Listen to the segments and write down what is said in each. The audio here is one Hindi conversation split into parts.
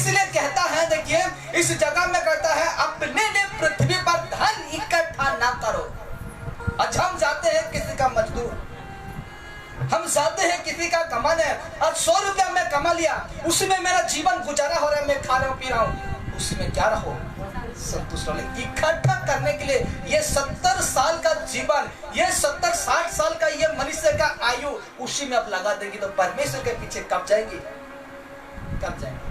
इसलिए कहता है, देखिए इस जगह में कहता है अपने लिए पृथ्वी पर धन इकट्ठा ना करो। अच्छा हम जाते हैं किसी का मजदूर, हम जाते हैं किसी का कमाने, आज 100 रुपया मैं कमा लिया, उसमें मेरा जीवन गुजारा हो रहा है, मैं खा रहा हूँ पी रहा हूँ, उसमें क्या रहो संतुष्ट रहो। इकट्ठा करने के लिए ये 70 साल का जीवन, ये 70-60 साल का ये मनुष्य का आयु उसी में आप लगा देंगे तो परमेश्वर के पीछे कब जाएंगे, कब जाएंगे,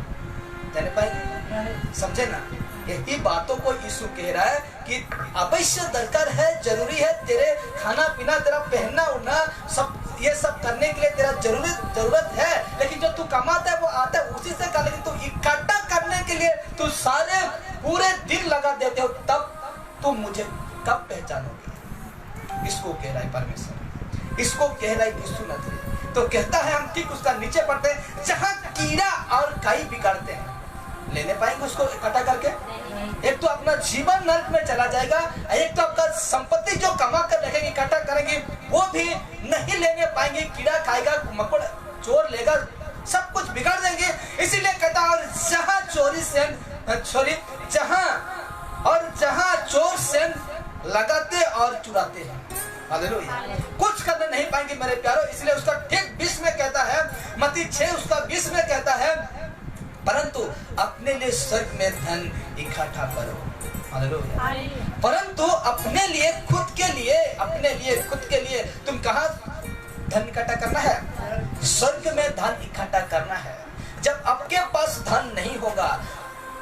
जाने पाएंगे? समझे ना? यही बातों को यीशु कह रहा है कि अवश्य दरकार है, जरूरी है, तेरे खाना पीना, तेरा पहनना उड़ना, सब ये सब करने के लिए तेरा जरूरत है, लेकिन जो तू कमाता है वो आता है उसी से कर, लेकिन तू इकट्ठा करने के लिए तू सारे पूरे दिन लगा देते हो, तब तुम मुझे कब पहचानोगे? इसको कह रहा है परमेश्वर, इसको कह रहा है यीशु नजरी। तो कहता है, हम ठीक उसका नीचे पढ़ते हैं, जहां कीड़ा और काई बिगाड़ते हैं, लेने पाएंगे उसको इकट्ठा करके? एक तो अपना जीवन नरक में चला जाएगा, एक तो आपका संपत्ति जो कमा कर रखेंगे, इकट्ठा करेंगे, वो भी नहीं लेने पाएंगे, कीड़ा खाएगा, मकोड़ा चोर लेगा, सब कुछ बिगाड़ देंगे। इसीलिए कहता है, और जहां जहां चोर सेंध लगाते और चुराते हैं, हालेलुया, कुछ करने नहीं पाएंगे मेरे प्यारों। इसलिए उसका ठीक 20 में कहता है, मत्ती 6 उसका 20 में कहता है, परंतु अपने लिए स्वर्ग में धन इकट्ठा करो, हालेलुया, परंतु अपने लिए खुद के लिए तुम कहाँ धन इकट्ठा करना है? स्वर्ग में धन इकट्ठा करना है। जब आपके पास धन नहीं होगा,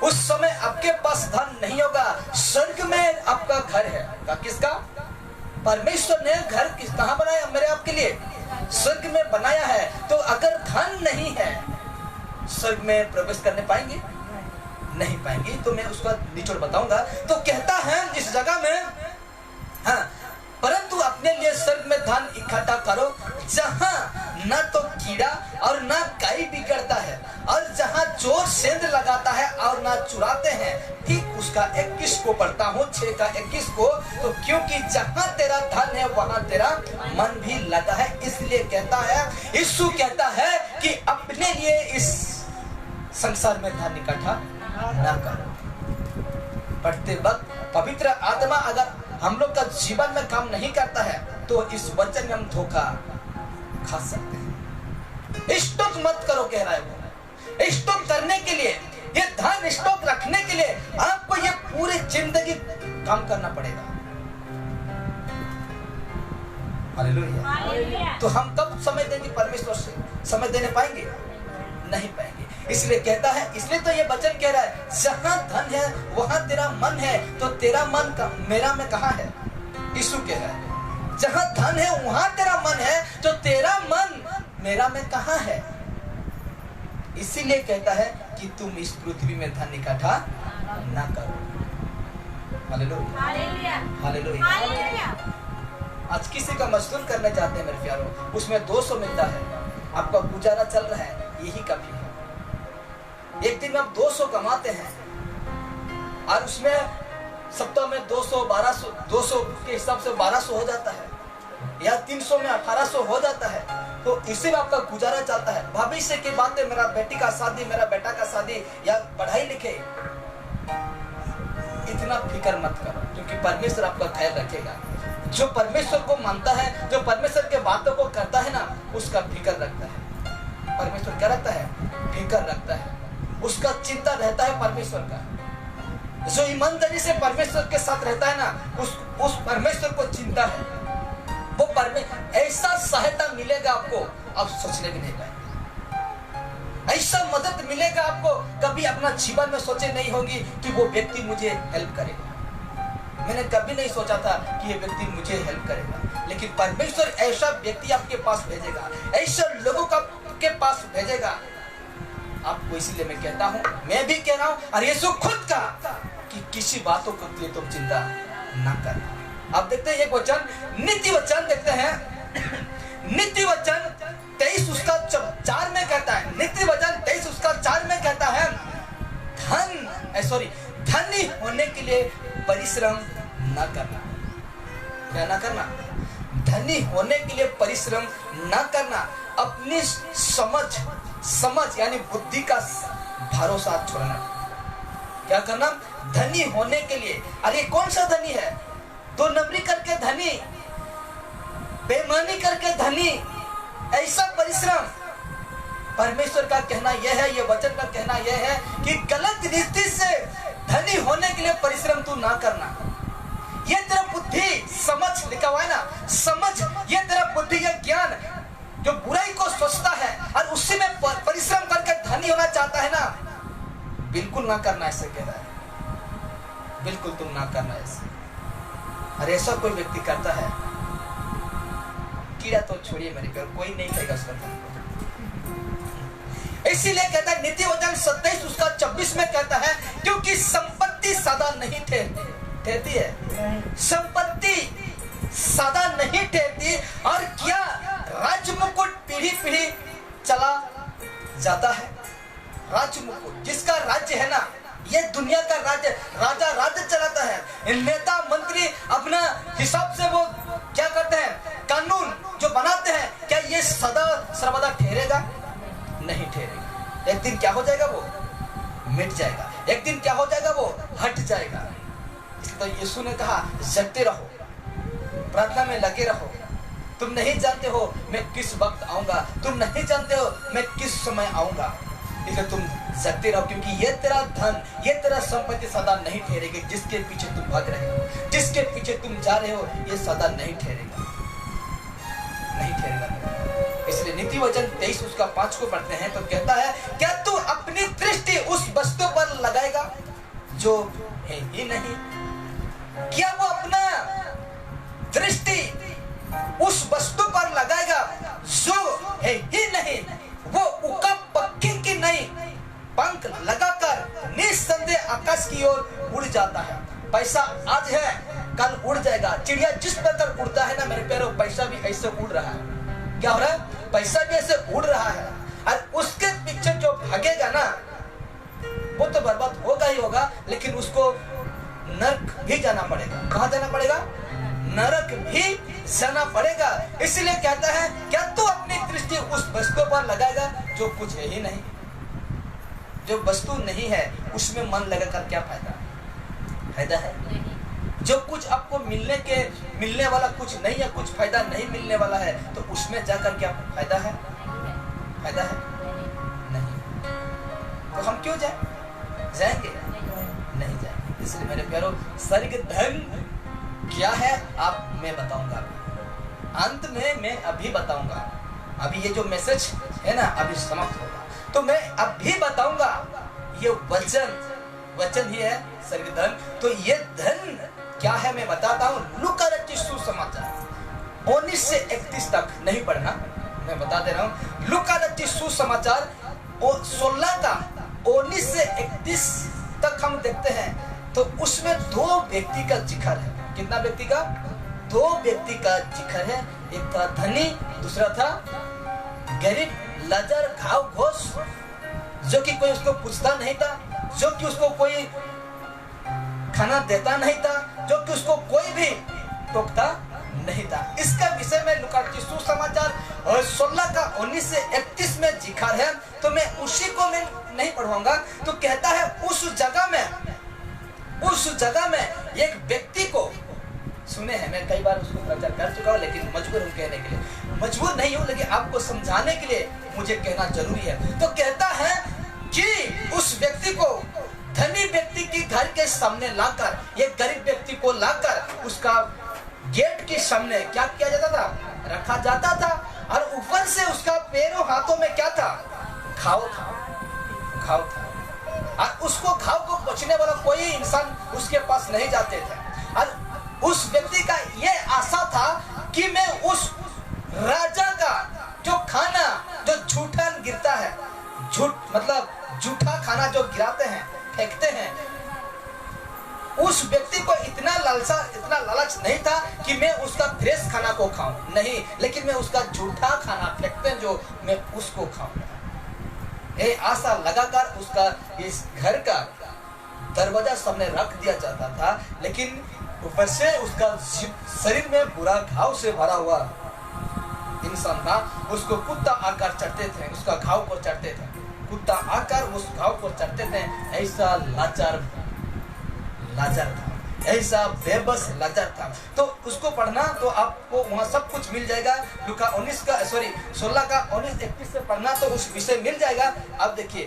उस समय आपके पास धन नहीं होगा, स्वर्ग में आपका घर है का किसका? परमेश्वर ने घर कहाँ बनाया? मेरे आपके लिए स्वर्ग में बनाया है। तो अगर धन नहीं है, स्वर्ग में प्रवेश करने पाएंगे? नहीं पाएंगे। तो मैं उसका निचोड़ बताऊंगा। तो कहता है इस जगह में, हाँ, परंतु अपने लिए स्वर्ग में धन इकट्ठा करो, जहां न तो कीड़ा और न काई बिगड़ता है, और जहां चोर सेंध लगाता है और न चुराते हैं। ठीक उसका 21 को पढ़ता हूँ, 6 का 21 को। तो क्योंकि जहां तेरा धन है वहां तेरा मन भी लगा है। इसलिए कहता है, यीशु कहता है कि अपने लिए इस संसार में धन इकट्ठा ना करो। पढ़ते वक्त पवित्र आत्मा अगर हम लोग का जीवन में काम नहीं करता है, तो इस वचन में हम धोखा खा सकते हैं। स्टॉक मत करो, कह रहा है वो। स्टॉक करने के लिए, ये धन स्टॉक रखने के लिए आपको ये पूरी जिंदगी काम करना पड़ेगा। हालेलुया। तो हम कब समय देंगे परमेश्वर से? समय देने पाएंगे? नहीं पाएंगे। इसलिए कहता है, इसलिए तो ये वचन कह रहा है, जहां धन है वहां तेरा मन है, तो तेरा मन का मेरा में कहाँ है? यीशु कह रहा है, जहां धन है वहां तेरा मन है, तो तेरा मन मेरा में कहाँ है? इसीलिए कहता है कि तुम इस पृथ्वी में धन इकट्ठा ना करो। Hallelujah, hallelujah. आज किसी का मजदूर करने जाते हैं मेरे प्यारों, उसमें 200 मिलता है, आपका गुजारा चल रहा है, यही काफी है। एक दिन में आप 200 कमाते हैं और उसमें सप्ताह में 200 के हिसाब से 1200 हो जाता है, या 300 में 1800 हो जाता है। तो इसी में आपका गुजारा चलता है। भविष्य की बातें, मेरा बेटी का शादी, मेरा बेटा का शादी, या पढ़ाई लिखे, इतना फिक्र मत करो, क्योंकि परमेश्वर आपका ख्याल रखेगा। जो परमेश्वर को मानता है, जो परमेश्वर के बातों को करता है ना, उसका फिक्र रखता है। परमेश्वर क्या रखता है? फिक्र रखता है, उसका चिंता रहता है परमेश्वर का। जो ईमानदारी से परमेश्वर के साथ रहता है ना, उस परमेश्वर को चिंता है। वो ऐसा सहायता मिलेगा आपको, आप सोचने भी नहीं पाएंगे। ऐसा मदद मिलेगा आपको, कभी अपना जीवन में सोचे नहीं होगी कि वो व्यक्ति मुझे हेल्प करेगा। मैंने कभी नहीं सोचा था कि ये व्यक्ति मुझे हेल्प करेगा, लेकिन परमेश्वर ऐसा व्यक्ति आपके पास भेजेगा, ऐसे लोगों का आपके पास भेजेगा। आपको इसीलिए मैं कहता हूँ, मैं भी कह रहा हूँ, और यीशु खुद का कि किसी बातों को लिए तुम चिंता ना करना। अब देखते हैं एक वचन, नीति वचन देखते हैं। नीति वचन 23 उसका 4 में कहता है, नीति वचन 23 उसका 4 में कहता है, धनी होने के लिए परिश्रम न करना। क्या ना करना? धनी होने के लिए परिश्रम न करना। अपनी समझ यानी बुद्धि का भरोसा छोड़ना। क्या करना? धनी होने के लिए। अरे कौन सा धनी है? तो नबरी करके धनी, बेईमानी करके धनी, ऐसा परिश्रम। परमेश्वर का कहना यह है, ये वचन का कहना यह है कि गलत रीति से धनी होने के लिए परिश्रम तू ना करना। ये तेरा बुद्धि समझ, लिखा हुआ है ना, समझ, ये तेरा बुद्धि, ये ज्ञान जो बुराई को सोचता है और उसी में परिश्रम करके धनी होना चाहता है ना, बिल्कुल ना करना, ऐसे कह रहा है। बिल्कुल तुम ना करना ऐसे। अरे ऐसा कोई व्यक्ति करता है, कीड़ा तो छोड़िए मेरे प्यार, कोई नहीं कहेगा उसका। इसीलिए कहता है नीति वचन 27 उसका 26 में कहता है, क्योंकि संपत्ति सदा नहीं ठहरती है। संपत्ति सदा नहीं ठहरती। और क्या राजमुकुट पीढ़ी पीढ़ी चला जाता है। राजमुकुट, जिसका राज्य है ना, ये दुनिया का राज्य, राजा राज्य चलाता है। नेता मंत्री अपना हिसाब से वो क्या करते हैं, कानून जो बनाते हैं, क्या ये सदा सर्वदा ठहरेगा? नहीं ठहरेगा। एक दिन क्या हो जाएगा? वो मिट जाएगा। एक दिन क्या हो जाएगा? वो हट जाएगा। इसलिए तो यीशु ने कहा जगते रहो, प्रार्थना में लगे रहो। तुम नहीं जानते हो मैं किस वक्त आऊंगा, तुम नहीं जानते हो मैं किस समय आऊंगा। इसलिए तुम जगते रहो, क्योंकि ये तेरा धन, ये तेरा संपत्ति सदा नहीं ठहरेगी। जिसके पीछे तुम भाग रहे हो, जिसके पीछे तुम जा रहे हो, ये सदा नहीं ठहरेगा, नहीं ठहरेगा। इसलिए नीति वचन 23 उसका 5 को पढ़ते हैं तो कहता है, क्या तू अपनी दृष्टि उस वस्तु पर लगाएगा जो है ही नहीं? क्या वो अपना दृष्टि उस वस्तु पर लगाएगा जो है ही नहीं? वो उका पक्की की नहीं, पंख लगाकर निस्संदेह आकाश की ओर उड़ जाता है। पैसा आज है, कल उड़ जाएगा। चिड़िया जिस प्रकार उड़ता है ना मेरे प्यारों, पैसा भी ऐसे उड़ रहा है। क्या हो रहा है? पैसा भी ऐसे उड़ रहा है। और उसके पीछे जो भागेगा ना, वो तो बर्बाद होगा ही होगा, लेकिन उसको नरक भी जाना पड़ेगा। कहाँ जाना पड़ेगा? नरक भी जाना पड़ेगा। इसलिए कहता है, क्या तू अपनी दृष्टि उस वस्तु पर लगाएगा जो कुछ है ही नहीं? जो वस्तु नहीं है उसमें मन लगाकर क्या फायदा? फायदा है? जो कुछ आपको मिलने वाला कुछ नहीं है, कुछ फायदा नहीं मिलने वाला है, तो उसमें जाकर क्या फायदा है? फायदा है नहीं। तो हम क्यों जाएंगे? नहीं जाएंगे। इसलिए मेरे प्यारों, स्वर्ग धन क्या है आप मैं बताऊंगा, अंत में मैं अभी बताऊंगा। अभी ये जो मैसेज है ना अभी समाप्त होगा, तो मैं अभी बताऊंगा। ये वचन ही है स्वर्ग धन। तो ये धन क्या है मैं बताता हूँ। लूका रचित सुसमाचार 19 से 31 तक नहीं पढ़ना, मैं बता दे रहा हूँ। लूका रचित सुसमाचार 16 का 19 से 31 तक हम देखते हैं, तो उसमें 2 व्यक्ति का जिक्र है। कितना व्यक्ति का? 2 व्यक्ति का जिक्र है। एक था धनी, दूसरा था गरीब, लाचार, घाव घोष, जो कि कोई उसको पूछता नहीं था, जो कि उसको कोई खाना देता नहीं था, जो कि उसको कोई भी टोकता नहीं था। इसका विषय में लूका सुसमाचार 16 का 19 से 31 में जिक्र है, तो मैं उसी को मैं नहीं पढ़वाऊंगा। तो कहता है उस जगह में एक व्यक्ति को, सुने हैं मैं कई बार उसको प्रचार कर चुका हूँ, लेकिन मजबूर हूँ कहने के लिए। मजबूर नहीं हूँ, लेकिन आपको समझाने के लिए मुझे कहना जरूरी है। तो कहता है कि उस व्यक्ति को धनी व्यक्ति की घर के सामने लाकर, एक गरीब व्यक्ति को लाकर उसका गेट के सामने क्या किया जाता था? रखा जाता था। और ऊपर से उसका पैरों हाथों में क्या था? घाव था। और उसको घाव को पोंछने वाला कोई इंसान उसके पास नहीं जाते थे। और उस व्यक्ति का ये आशा था कि मैं उस राजा का जो खाना जो झूठा गिरता है, झूठा खाना जो गिराते हैं, फेंकते हैं, उस व्यक्ति को इतना लालच नहीं था कि मैं उसका फ्रेश खाना को खाऊं, नहीं, लेकिन मैं उसका झूठा खाना फेंकते हैं जो मैं उसको खाऊं। ये आशा लगाकर उसका इस घर का दरवाजा सामने रख दिया जाता था, लेकिन ऊपर से उसका शरीर में बुरा घाव से भरा हुआ इंसान था। उसको कुत्ता आकर चढ़ते थे, उसका घाव पर चढ़ते थे। कुत्ता आकर उस घाव को चटते थे। ऐसा लाचार था, ऐसा बेबस लाचार था। तो उसको पढ़ना तो आपको वहाँ सब कुछ मिल जाएगा। लूका 16 का 19-21 से पढ़ना तो उस विषय मिल जाएगा। अब देखिए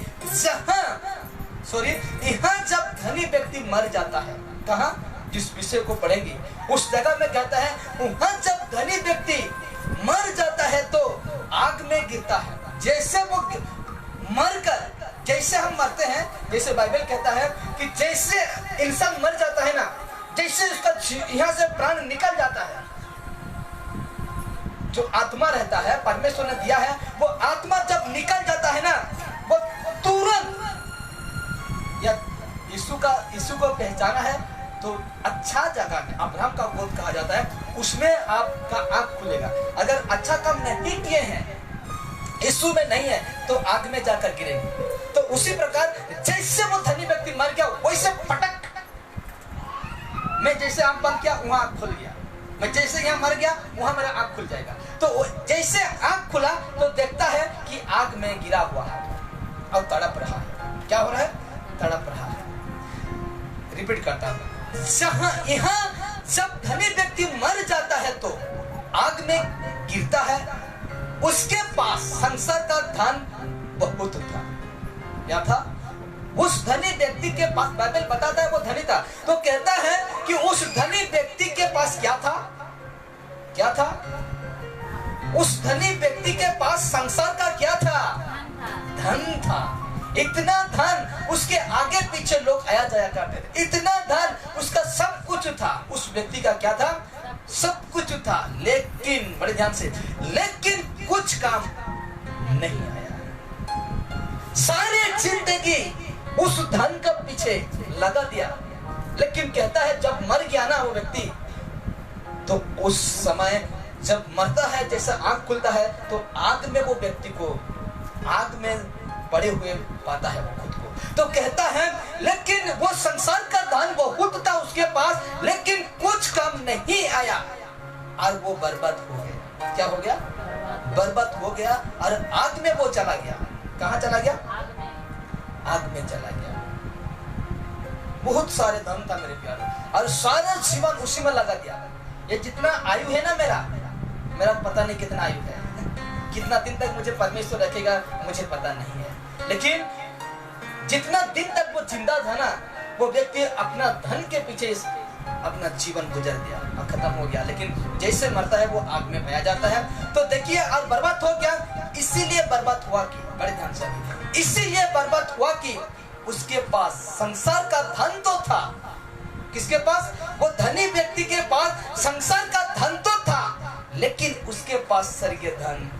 यहाँ जब धनी व्यक्ति मर जाता है, कहाँ, जिस विषय को पढ़ेंगे उस जगह में कहता है वहाँ जब धनी व्यक्ति मर जाता है तो आग में गिरता है। जैसे वो मरकर, जैसे हम मरते हैं, जैसे बाइबल कहता है कि जैसे इंसान मर जाता है ना, जैसे उसका यहाँ से प्राण निकल जाता है, जो आत्मा रहता है परमेश्वर ने दिया है, वो आत्मा जब निकल जाता है ना, वो तुरंत, या यीशु को पहचाना है तो अच्छा जगह में, अब्राहम का गोद कहा जाता है, उसमें आपका आंख खुलेगा। अगर अच्छा काम नहीं किए हैं, यीशु में नहीं है, तो आग में जाकर गिरेंगे। तो उसी प्रकार जैसे वो धनी व्यक्ति मर गया, वैसे पटक, मैं जैसे आंख बंद किया वहां आंख खुल गया, मैं जैसे यहाँ मर गया वहां मेरा आंख खुल जाएगा। तो जैसे आंख खुला तो देखता है कि आग में गिरा हुआ है और तड़प रहा है। क्या हो रहा है? तड़प रहा है। रिपीट करता हूं, यहाँ जब धनी व्यक्ति मर जाता है तो आग में गिरता है, उसके पास संसार का धन बहुत था। क्या था? उस धनी व्यक्ति के पास, बाइबल बताता है वो धनी था, तो कहता है कि उस धनी व्यक्ति के पास क्या था? क्या था? उस धनी व्यक्ति के पास संसार का क्या था? धन था। इतना धन, उसके आगे पीछे लोग आया जाया करते थे, इतना धन, उसका सब कुछ था। उस व्यक्ति का क्या था? सब कुछ था, लेकिन बड़े ध्यान से, लेकिन कुछ काम नहीं आया। सारे जिंदगी उस धन के पीछे लगा दिया, लेकिन कहता है जब मर गया ना वो व्यक्ति, तो उस समय जब मरता है, जैसा आंख खुलता है तो आग में वो व्यक्ति को, आग में पड़े हुए पाता है वो खुद को। तो कहता है लेकिन वो संसार का धन बहुत था उसके पास, लेकिन कुछ काम नहीं आया और वो बर्बाद हो गया। क्या हो गया? बर्बाद हो गया और आग में वो चला गया। कहाँ चला गया? आग में चला गया। बहुत सारे धन था मेरे प्यारे, और सारा जीवन उसी में लगा दिया। ये जितना आयु है ना मेरा पता नहीं कितना आयु है, कितना दिन तक मुझे परमेश्वर रखेगा मुझे पता नहीं है, लेकिन जितना दिन तक वो जिंदा था ना, वो व्यक्ति अपना धन के पीछे अपना जीवन गुजर दिया और खत्म हो गया। लेकिन जैसे मरता है वो आग में बहा जाता है। तो देखिए, और बर्बाद हो गया। इसीलिए बर्बाद हुआ कि, बड़े ध्यान से, इसीलिए बर्बाद हुआ कि उसके पास संसार का धन तो था। किसके पास? वो धनी व्यक्ति के पास संसार का धन तो था, लेकिन उसके पास स्वर्गीय धन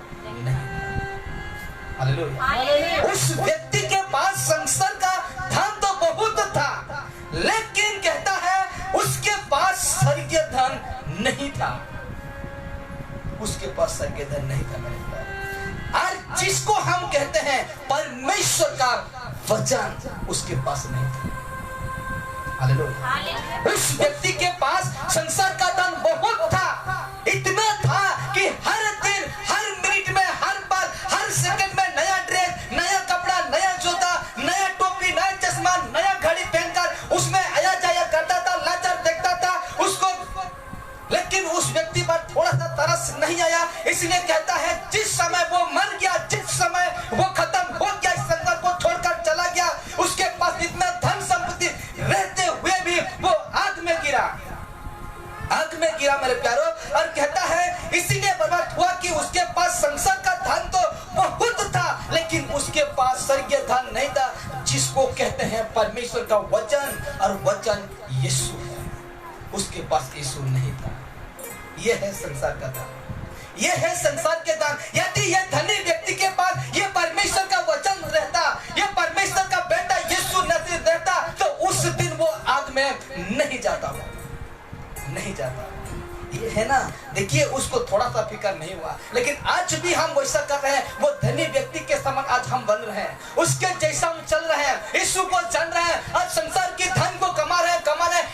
नहीं। हालेलुया। उस व्यक्ति के पास संसार का धन तो बहुत था, लेकिन कहता है उसके पास स्वर्गीय धन नहीं था। उसके पास स्वर्गीय धन नहीं था मेरे प्यारे। और जिसको हम कहते हैं परमेश्वर का वचन, उसके पास नहीं था। हालेलुया। उस व्यक्ति के पास संसार का धन बहुत था, इतना था कि हर दिन, हर मिनट में, हर पल, हर सेकंड में नया ड्रेस, नया कपड़ा, नया जूता, नया टोपी, नया चश्मा, नया घड़ी पहनकर उसमें आया जाया करता था, लाचार देखता था उसको। लेकिन उस व्यक्ति पर थोड़ा सा तरस नहीं आया, इसलिए कहता है जिस समय वो मर गया, जिस समय वो खत्म हो गया, इस संसार को छोड़कर चला गया, उसके पास इतना धन संपत्ति रहते हुए भी वो आग में गिरा, आग में गिरा मेरे प्यारो। और कहता है इसीलिए बर्बाद हुआ कि उसके पास संसार का धन तो बहुत था, लेकिन उसके पास स्वर्गीय धन नहीं था, जिसको कहते हैं परमेश्वर का वचन, और वचन यीशु है। उसके पास यीशु नहीं था। यह है संसार का धन, यह है संसार के धन। यदि यह धनी व्यक्ति के पास यह परमेश्वर का वचन रहता, यह परमेश्वर का बेटा यीशु नजर रहता, तो उस दिन वो आग में नहीं जाता, नहीं जाता। ये है ना, देखिए उसको थोड़ा सा फिक्र नहीं हुआ। लेकिन आज भी हम वैसा कर रहे हैं, वो धनी व्यक्ति के समान आज हम बन रहे हैं, उसके जैसा हम चल रहे हैं, यीशु को जान रहे हैं, आज संसार की धन को कमा रहे हैं,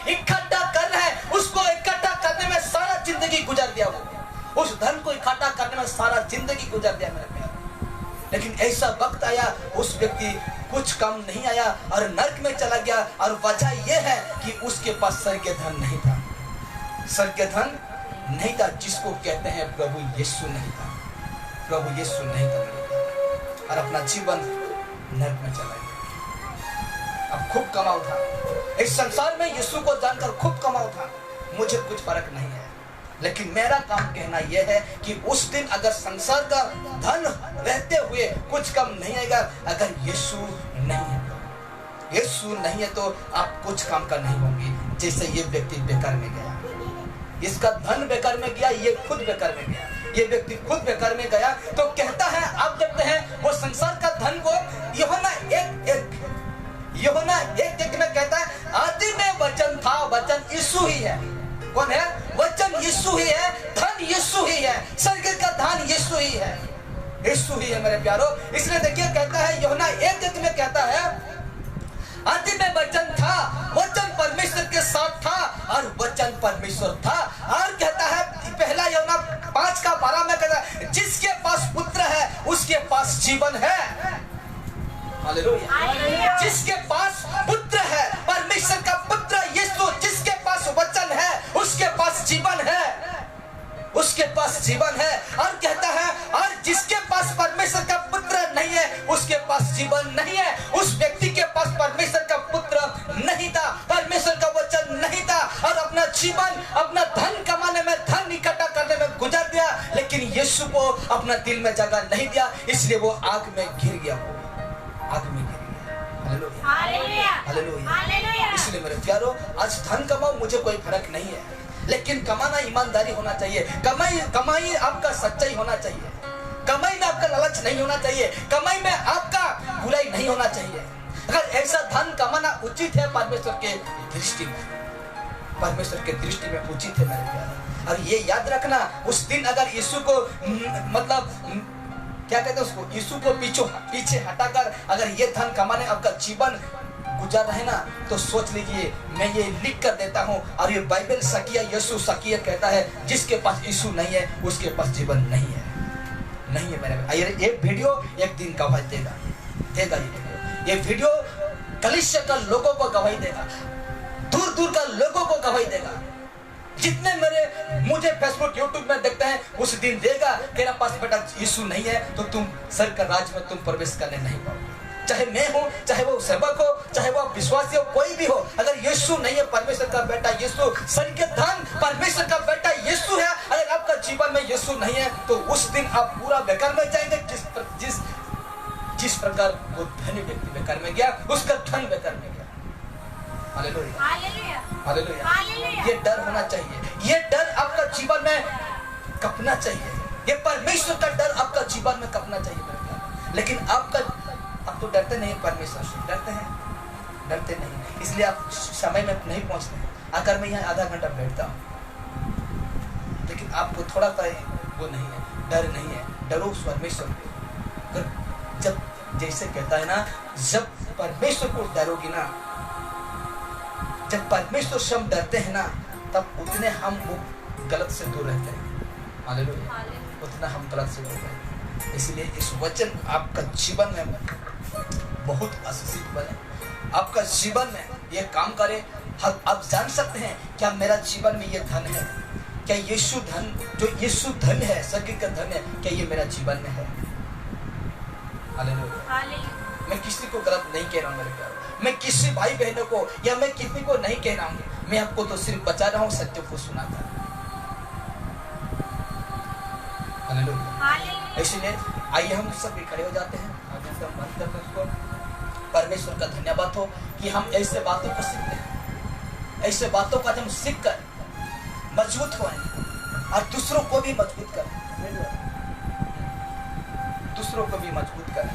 इकट्ठा कर रहे हैं। उसको इकट्ठा करने में सारा जिंदगी गुजर दिया, वो उस धन को इकट्ठा करने में सारा जिंदगी गुजर दिया मेरे प्यारे। लेकिन ऐसा वक्त आया उस व्यक्ति कुछ कम नहीं आया और नरक में चला गया। और वजह यह है कि उसके पास स्वर्गीय धन नहीं था, स्वर्गीय धन नहीं था, जिसको कहते हैं प्रभु यीशु नहीं था, प्रभु यीशु नहीं था, और अपना जीवन नरक में चला गया। अब खूब कमाओ था, इस संसार में यीशु को जानकर खूब कमाओ था, मुझे कुछ फर्क नहीं है। लेकिन मेरा काम कहना यह है कि उस दिन अगर संसार का धन रहते हुए कुछ कम नहीं आएगा, अगर यीशु नहीं है, यीशु नहीं है तो आप कुछ काम का नहीं होंगे। जैसे ये व्यक्ति बेकार में गया, इसका धन बेकार में गया, ये खुद बेकार में गया, ये व्यक्ति खुद बेकार में गया। तो कहता है, आप देखते हैं वो संसार का धन को यूहन्ना एक में कहता है, आदि में वचन था, वचन यीशु ही है। कौन है? वचन यीशु ही है, धन यीशु ही है, स्वर्ग का धन यीशु ही है, यीशु ही है मेरे प्यारो। इसलिए देखिए कहता है यूहन्ना 1:1 में कहता है, आदि में वचन था, वचन परमेश्वर के साथ था और वचन परमेश्वर था। और कहता है पहला यूहन्ना 5:12 में कहता है, जिसके पास पुत्र है उसके पास जीवन है। हालेलुया। जिसके पास पुत्र है, परमेश्वर का पुत्र यीशु, जिसके पास वचन है उसके पास जीवन है, उसके पास जीवन है। और कहता है, और जिसके पास परमेश्वर का पुत्र नहीं है उसके पास जीवन नहीं है। उस व्यक्ति के पास परमेश्वर का पुत्र नहीं था, परमेश्वर का वचन नहीं था, और अपना जीवन अपना धन कमाने में, धन इकट्ठा करने में गुजर दिया, लेकिन यीशु को अपना दिल में जगह नहीं दिया, इसलिए वो आग में गिर गया, आग में गिर गया। Hallelujah, hallelujah. इसलिए मेरे प्यारो, आज धन कमाओ, मुझे कोई फर्क नहीं है, लेकिन कमाना ईमानदारी होना चाहिए। कमाई आपका सच्चाई होना चाहिए, कमाई में आपका लालच नहीं होना चाहिए, कमाई में आपका बुराई नहीं होना चाहिए। अगर ऐसा धन कमाना उचित है परमेश्वर के दृष्टि में, परमेश्वर के दृष्टि में उचित है मेरे प्यारे। और ये याद रखना, उस दिन अगर यीशु को मतलब क्या कहते हैं उसको, यीशु को पीछे हटाकर अगर ये धन कमाने आपका जीवन गुजर रहे ना, तो सोच लीजिए, मैं ये लिख कर देता हूँ, और ये बाइबल सकिया यीशु सकिया कहता है, जिसके पास यीशु नहीं है उसके पास जीवन नहीं है, नहीं है मेरे। ये वीडियो एक दिन गवाही देगा, ये वीडियो कलीसिया का लोगों को गवाही देगा, दूर दूर का लोगों को गवाही देगा। जितने मुझे फेसबुक यूट्यूब में देखते हैं, उस दिन देगा, तेरा पास बेटा यीशु नहीं है तो तुम स्वर्ग का राज में तुम प्रवेश करने नहीं पाओगे। चाहे मैं हूँ, चाहे वो सेवक हो, चाहे वो विश्वासी हो, कोई भी हो, अगर यीशु नहीं है, परमेश्वर का बेटा यीशु, स्वर्ग के धन परमेश्वर का बेटा यीशु है, अगर आपका जीवन में यीशु नहीं है तो उस दिन आप पूरा बेकार में जाएंगे। जिस प्रकार वो धनी व्यक्ति बेकार में गया, उसका धन बेकार में गया। Hallelujah, hallelujah, hallelujah. ये डर होना चाहिए, ये डर आपका जीवन में कपना चाहिए, ये परमेश्वर का डर आपका जीवन में कपना चाहिए मेरे प्यारे। लेकिन आप तो डरते नहीं, परमेश्वर से डरते नहीं, इसलिए आप समय में नहीं पहुंचते। अगर मैं यहाँ आधा घंटा बैठता हूँ, लेकिन आपको थोड़ा सा वो नहीं है, डर नहीं है, डरो परमेश्वर को। जब जैसे कहता है ना, जब परमेश्वर को डरोगी ना, जब परमेश्वर से हम डरते हैं ना, तब उतने हम वो गलत से दूर रहते हैं। हालेलुया, उतना हम गलत से दूर रहते हैं। इसलिए इस वचन आपका जीवन में बहुत आशीषित बने, आपका जीवन में ये काम करे। आप जान सकते हैं क्या मेरा जीवन में ये धन है, क्या यीशु धन, जो यीशु धन है, स्वर्ग का धन है, क्या ये मेरा जीवन में है? हालेलुया। मैं किसी को गलत नहीं कह रहा हूँ मेरे प्यारे, मैं किसी भाई बहनों को या मैं किसी को नहीं कह रहा हूँ, मैं आपको तो सिर्फ बचा रहा हूँ, सत्य को सुनाता हूँ। हालेलुया। इसलिए आइए हम सब खड़े हो जाते हैं, बंद करते उसको। परमेश्वर का धन्यवाद हो कि हम ऐसे बातों को सीखते हैं, ऐसे बातों का हम सीख कर मजबूत हुए और दूसरों को भी मजबूत करें, दूसरों को भी मजबूत करें।